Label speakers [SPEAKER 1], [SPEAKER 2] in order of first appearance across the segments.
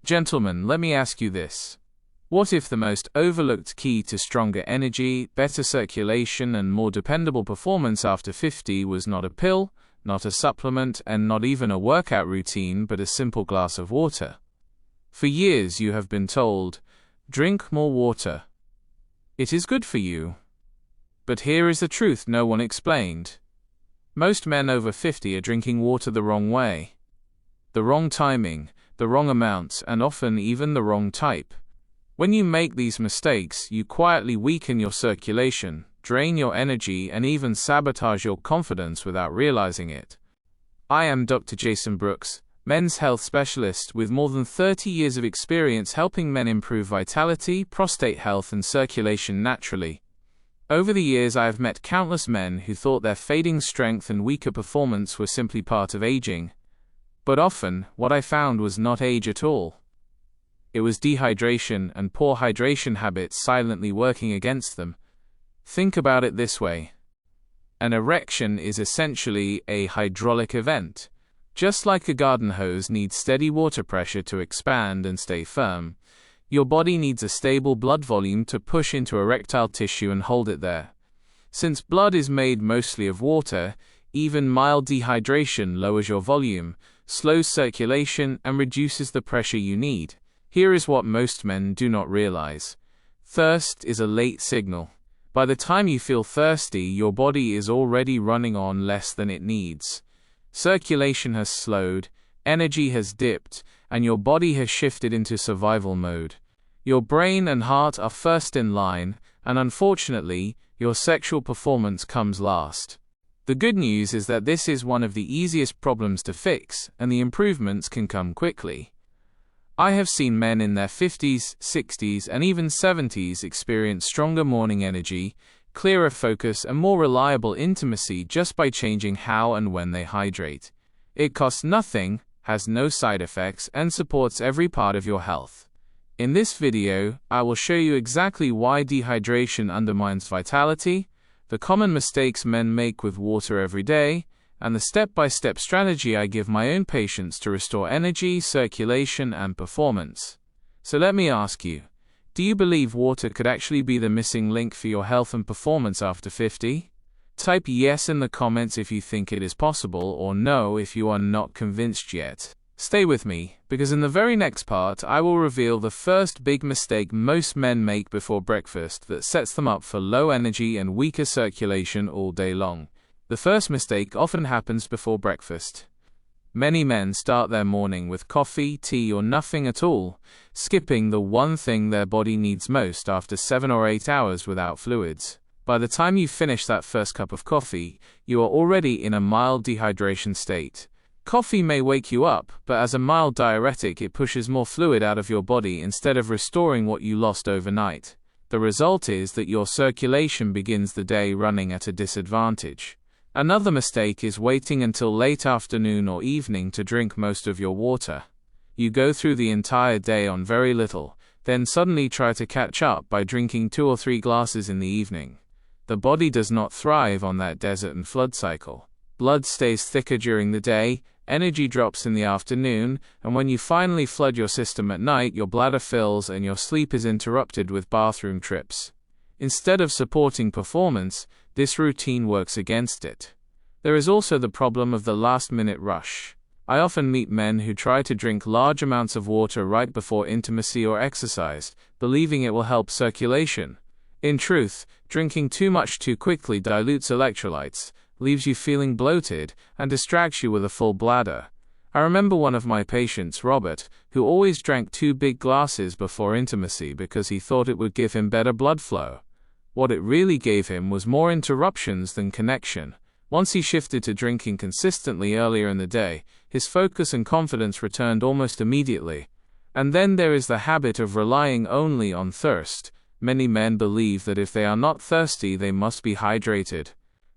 [SPEAKER 1] Gentlemen, let me ask you this. What if the most overlooked key to stronger energy, better circulation, and more dependable performance after 50 was not a pill, not a supplement, and not even a workout routine, but a simple glass of water? For years you have been told, drink more water. It is good for you. But here is the truth no one explained. Most men over 50 are drinking water the wrong way. The wrong timing, the wrong amounts, and often even the wrong type. When you make these mistakes, you quietly weaken your circulation, drain your energy, and even sabotage your confidence without realizing it. I am Dr. Jason Brooks, men's health specialist with more than 30 years of experience helping men improve vitality, prostate health, and circulation naturally. Over the years, I have met countless men who thought their fading strength and weaker performance were simply part of aging. But often, what I found was not age at all. It was dehydration and poor hydration habits silently working against them. Think about it this way. An erection is essentially a hydraulic event. Just like a garden hose needs steady water pressure to expand and stay firm, your body needs a stable blood volume to push into erectile tissue and hold it there. Since blood is made mostly of water, even mild dehydration lowers your volume, slows circulation, and reduces the pressure you need. Here is what most men do not realize. Thirst is a late signal. By the time you feel thirsty, your body is already running on less than it needs. Circulation has slowed, energy has dipped, and your body has shifted into survival mode. Your brain and heart are first in line, and unfortunately, your sexual performance comes last. The good news is that this is one of the easiest problems to fix, and the improvements can come quickly. I have seen men in their 50s, 60s, and even 70s experience stronger morning energy, clearer focus, and more reliable intimacy just by changing how and when they hydrate. It costs nothing, has no side effects, and supports every part of your health. In this video, I will show you exactly why dehydration undermines vitality, the common mistakes men make with water every day, and the step-by-step strategy I give my own patients to restore energy, circulation, and performance. So let me ask you, do you believe water could actually be the missing link for your health and performance after 50? Type yes in the comments if you think it is possible, or no if you are not convinced yet. Stay with me, because in the very next part I will reveal the first big mistake most men make before breakfast that sets them up for low energy and weaker circulation all day long. The first mistake often happens before breakfast. Many men start their morning with coffee, tea, or nothing at all, skipping the one thing their body needs most after 7 or 8 hours without fluids. By the time you finish that first cup of coffee, you are already in a mild dehydration state. Coffee may wake you up, but as a mild diuretic it pushes more fluid out of your body instead of restoring what you lost overnight. The result is that your circulation begins the day running at a disadvantage. Another mistake is waiting until late afternoon or evening to drink most of your water. You go through the entire day on very little, then suddenly try to catch up by drinking 2 or 3 glasses in the evening. The body does not thrive on that desert and flood cycle. Blood stays thicker during the day, energy drops in the afternoon, and when you finally flood your system at night, your bladder fills and your sleep is interrupted with bathroom trips. Instead of supporting performance, this routine works against it. There is also the problem of the last-minute rush. I often meet men who try to drink large amounts of water right before intimacy or exercise, believing it will help circulation. In truth, drinking too much too quickly dilutes electrolytes, leaves you feeling bloated, and distracts you with a full bladder. I remember one of my patients, Robert, who always drank 2 big glasses before intimacy because he thought it would give him better blood flow. What it really gave him was more interruptions than connection. Once he shifted to drinking consistently earlier in the day, his focus and confidence returned almost immediately. And then there is the habit of relying only on thirst. Many men believe that if they are not thirsty, they must be hydrated.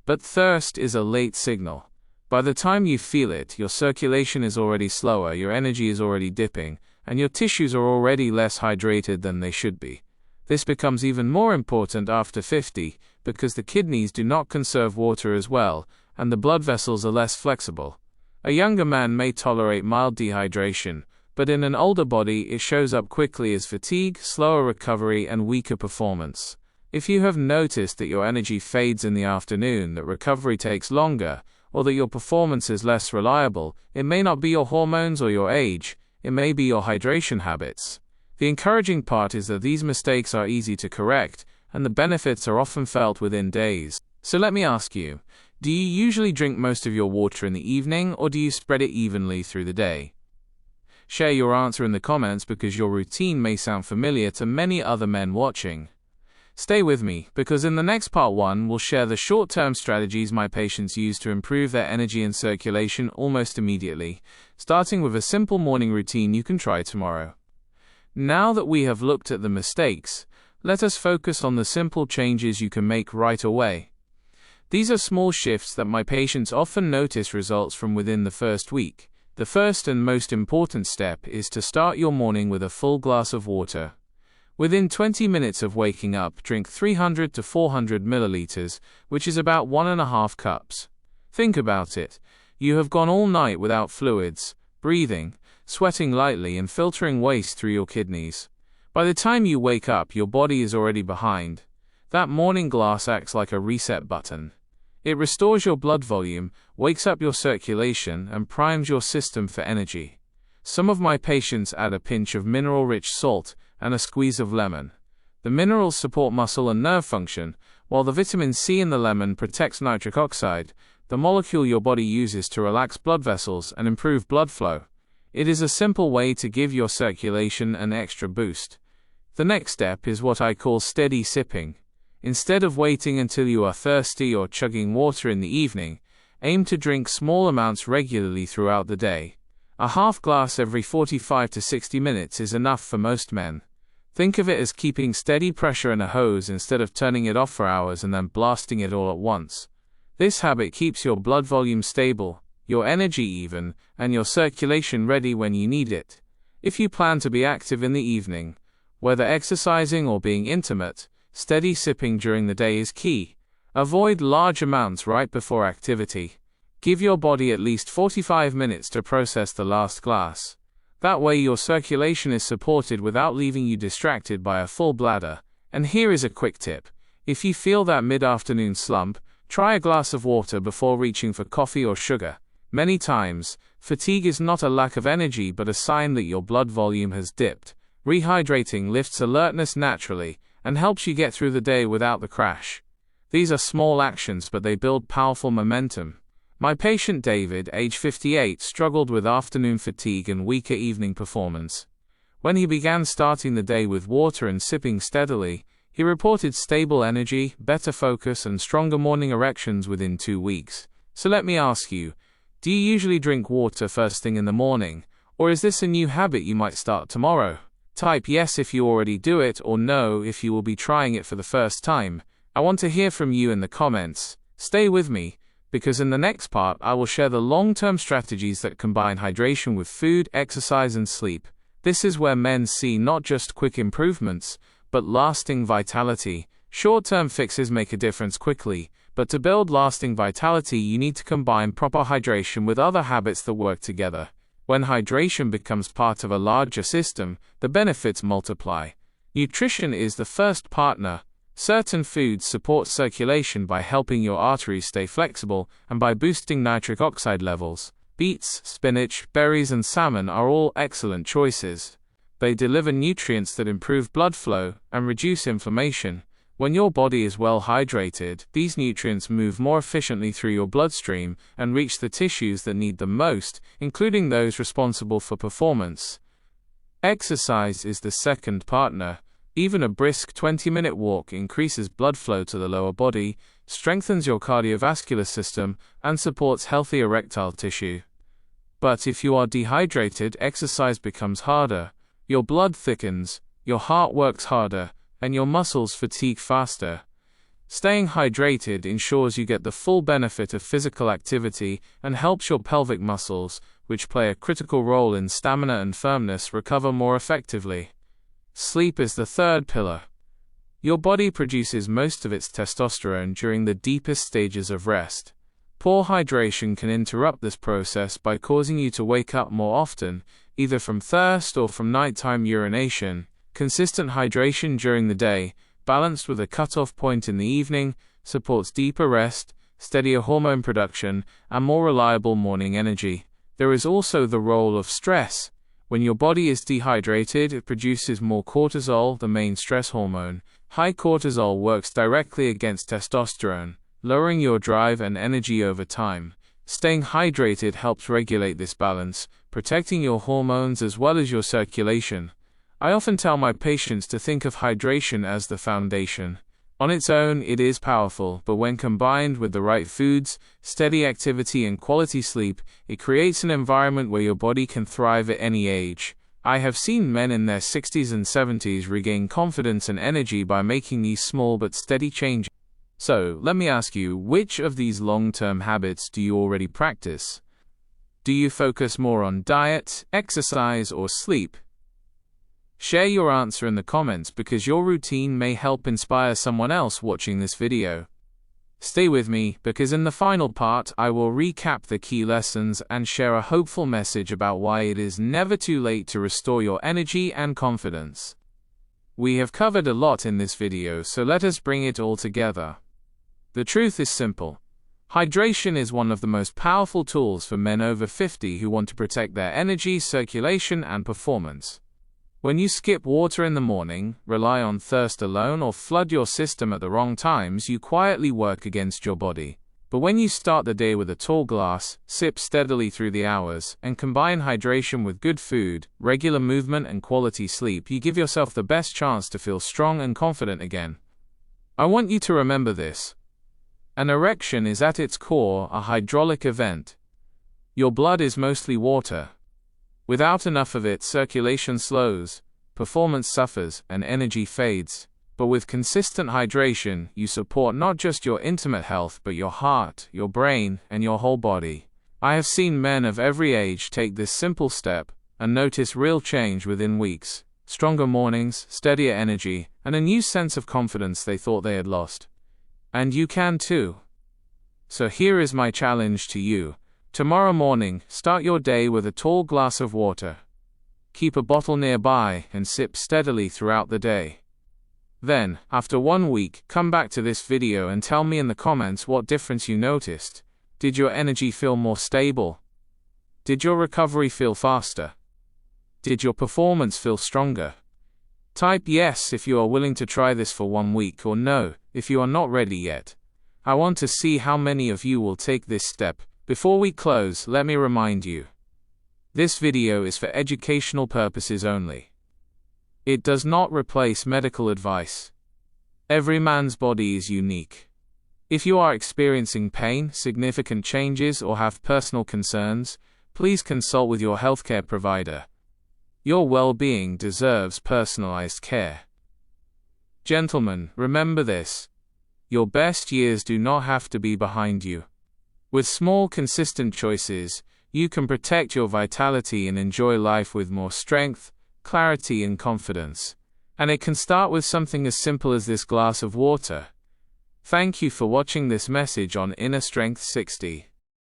[SPEAKER 1] But thirst is a late signal. By the time you feel it, your circulation is already slower, your energy is already dipping, and your tissues are already less hydrated than they should be. This becomes even more important after 50, because the kidneys do not conserve water as well, and the blood vessels are less flexible. A younger man may tolerate mild dehydration, but in an older body it shows up quickly as fatigue, slower recovery, and weaker performance. If you have noticed that your energy fades in the afternoon, that recovery takes longer, or that your performance is less reliable, it may not be your hormones or your age, it may be your hydration habits. The encouraging part is that these mistakes are easy to correct, and the benefits are often felt within days. So let me ask you, do you usually drink most of your water in the evening, or do you spread it evenly through the day? Share your answer in the comments because your routine may sound familiar to many other men watching. Stay with me, because in the next part 1 we'll share the short-term strategies my patients use to improve their energy and circulation almost immediately, starting with a simple morning routine you can try tomorrow. Now that we have looked at the mistakes, let us focus on the simple changes you can make right away. These are small shifts that my patients often notice results from within the first week. The first and most important step is to start your morning with a full glass of water. Within 20 minutes of waking up, drink 300 to 400 milliliters, which is about 1.5 cups. Think about it. You have gone all night without fluids, breathing, sweating lightly, and filtering waste through your kidneys. By the time you wake up, your body is already behind. That morning glass acts like a reset button. It restores your blood volume, wakes up your circulation, and primes your system for energy. Some of my patients add a pinch of mineral-rich salt and a squeeze of lemon. The minerals support muscle and nerve function, while the vitamin C in the lemon protects nitric oxide, the molecule your body uses to relax blood vessels and improve blood flow. It is a simple way to give your circulation an extra boost. The next step is what I call steady sipping. Instead of waiting until you are thirsty or chugging water in the evening, aim to drink small amounts regularly throughout the day. A half glass every 45 to 60 minutes is enough for most men. Think of it as keeping steady pressure in a hose instead of turning it off for hours and then blasting it all at once. This habit keeps your blood volume stable, your energy even, and your circulation ready when you need it. If you plan to be active in the evening, whether exercising or being intimate, steady sipping during the day is key. Avoid large amounts right before activity. Give your body at least 45 minutes to process the last glass. That way your circulation is supported without leaving you distracted by a full bladder. And here is a quick tip. If you feel that mid-afternoon slump, try a glass of water before reaching for coffee or sugar. Many times, fatigue is not a lack of energy but a sign that your blood volume has dipped. Rehydrating lifts alertness naturally and helps you get through the day without the crash. These are small actions but they build powerful momentum. My patient David, age 58, struggled with afternoon fatigue and weaker evening performance. When he began starting the day with water and sipping steadily, he reported stable energy, better focus, and stronger morning erections within 2 weeks. So let me ask you, do you usually drink water first thing in the morning, or is this a new habit you might start tomorrow? Type yes if you already do it, or no if you will be trying it for the first time. I want to hear from you in the comments. Stay with me, because in the next part I will share the long-term strategies that combine hydration with food, exercise, and sleep. This is where men see not just quick improvements, but lasting vitality. Short-term fixes make a difference quickly, but to build lasting vitality you need to combine proper hydration with other habits that work together. When hydration becomes part of a larger system, the benefits multiply. Nutrition is the first partner. Certain foods support circulation by helping your arteries stay flexible and by boosting nitric oxide levels. Beets, spinach, berries, and salmon are all excellent choices. They deliver nutrients that improve blood flow and reduce inflammation. When your body is well hydrated, these nutrients move more efficiently through your bloodstream and reach the tissues that need them most, including those responsible for performance. Exercise is the second partner. Even a brisk 20-minute walk increases blood flow to the lower body, strengthens your cardiovascular system, and supports healthy erectile tissue. But if you are dehydrated, exercise becomes harder. Your blood thickens, your heart works harder, and your muscles fatigue faster. Staying hydrated ensures you get the full benefit of physical activity and helps your pelvic muscles, which play a critical role in stamina and firmness, recover more effectively. Sleep is the third pillar. Your body produces most of its testosterone during the deepest stages of rest. Poor hydration can interrupt this process by causing you to wake up more often, either from thirst or from nighttime urination. Consistent hydration during the day, balanced with a cutoff point in the evening, supports deeper rest, steadier hormone production, and more reliable morning energy. There is also the role of stress. When your body is dehydrated, it produces more cortisol, the main stress hormone. High cortisol works directly against testosterone, lowering your drive and energy over time. Staying hydrated helps regulate this balance, protecting your hormones as well as your circulation. I often tell my patients to think of hydration as the foundation. On its own, it is powerful, but when combined with the right foods, steady activity, and quality sleep, it creates an environment where your body can thrive at any age. I have seen men in their 60s and 70s regain confidence and energy by making these small but steady changes. So, let me ask you, which of these long-term habits do you already practice? Do you focus more on diet, exercise, or sleep? Share your answer in the comments because your routine may help inspire someone else watching this video. Stay with me because in the final part I will recap the key lessons and share a hopeful message about why it is never too late to restore your energy and confidence. We have covered a lot in this video, so let us bring it all together. The truth is simple. Hydration is one of the most powerful tools for men over 50 who want to protect their energy, circulation, and performance. When you skip water in the morning, rely on thirst alone, or flood your system at the wrong times, you quietly work against your body. But when you start the day with a tall glass, sip steadily through the hours, and combine hydration with good food, regular movement, and quality sleep, you give yourself the best chance to feel strong and confident again. I want you to remember this. An erection is at its core a hydraulic event. Your blood is mostly water. Without enough of it, circulation slows, performance suffers, and energy fades. But with consistent hydration, you support not just your intimate health but your heart, your brain, and your whole body. I have seen men of every age take this simple step and notice real change within weeks. Stronger mornings, steadier energy, and a new sense of confidence they thought they had lost. And you can too. So here is my challenge to you. Tomorrow morning, start your day with a tall glass of water. Keep a bottle nearby and sip steadily throughout the day. Then, after 1 week, come back to this video and tell me in the comments what difference you noticed. Did your energy feel more stable? Did your recovery feel faster? Did your performance feel stronger? Type yes if you are willing to try this for 1 week, or no if you are not ready yet. I want to see how many of you will take this step. Before we close, let me remind you. This video is for educational purposes only. It does not replace medical advice. Every man's body is unique. If you are experiencing pain, significant changes, or have personal concerns, please consult with your healthcare provider. Your well-being deserves personalized care. Gentlemen, remember this. Your best years do not have to be behind you. With small, consistent choices, you can protect your vitality and enjoy life with more strength, clarity, and confidence. And it can start with something as simple as this glass of water. Thank you for watching this message on Inner Strength 60.